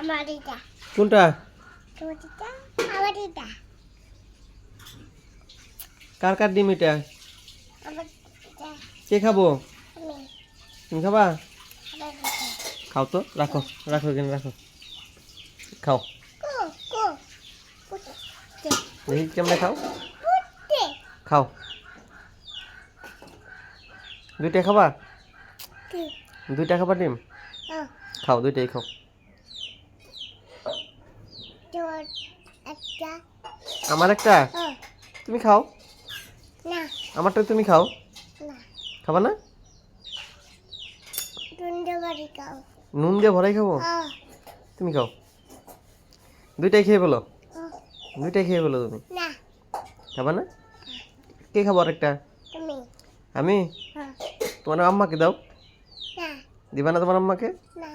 আমার এটা কোনটা? তোমারটা আমার এটা কার কার ডিম এটা? আমার এটা কে খাবো? আমি তুমি খাবা? আমার এটা খাও তো, রাখো রাখো এখানে রাখো, খাও। কো কো পুটে দেখি কেমনে খাও, পুটে খাও। দুইটা খাবা? কি দুইটা খাবা ডিম? খাও, দুইটাই খাও। তোমার একটা আমার একটা? তুমি খাও। না আমারটা তুমি খাও। না খাবা না? দুন্ডে বাড়ি খাও নুন দিয়ে ভরাই খাবো। তুমি খাও, দুইটাই খেয়ে বলো, দুইটাই খেয়ে বলো। তুমি না খাবা না? কে খাবো আরেকটা? তুমি আমি? তোমার আম্মাকে দাও। না দিবা না তোমার আম্মাকে? না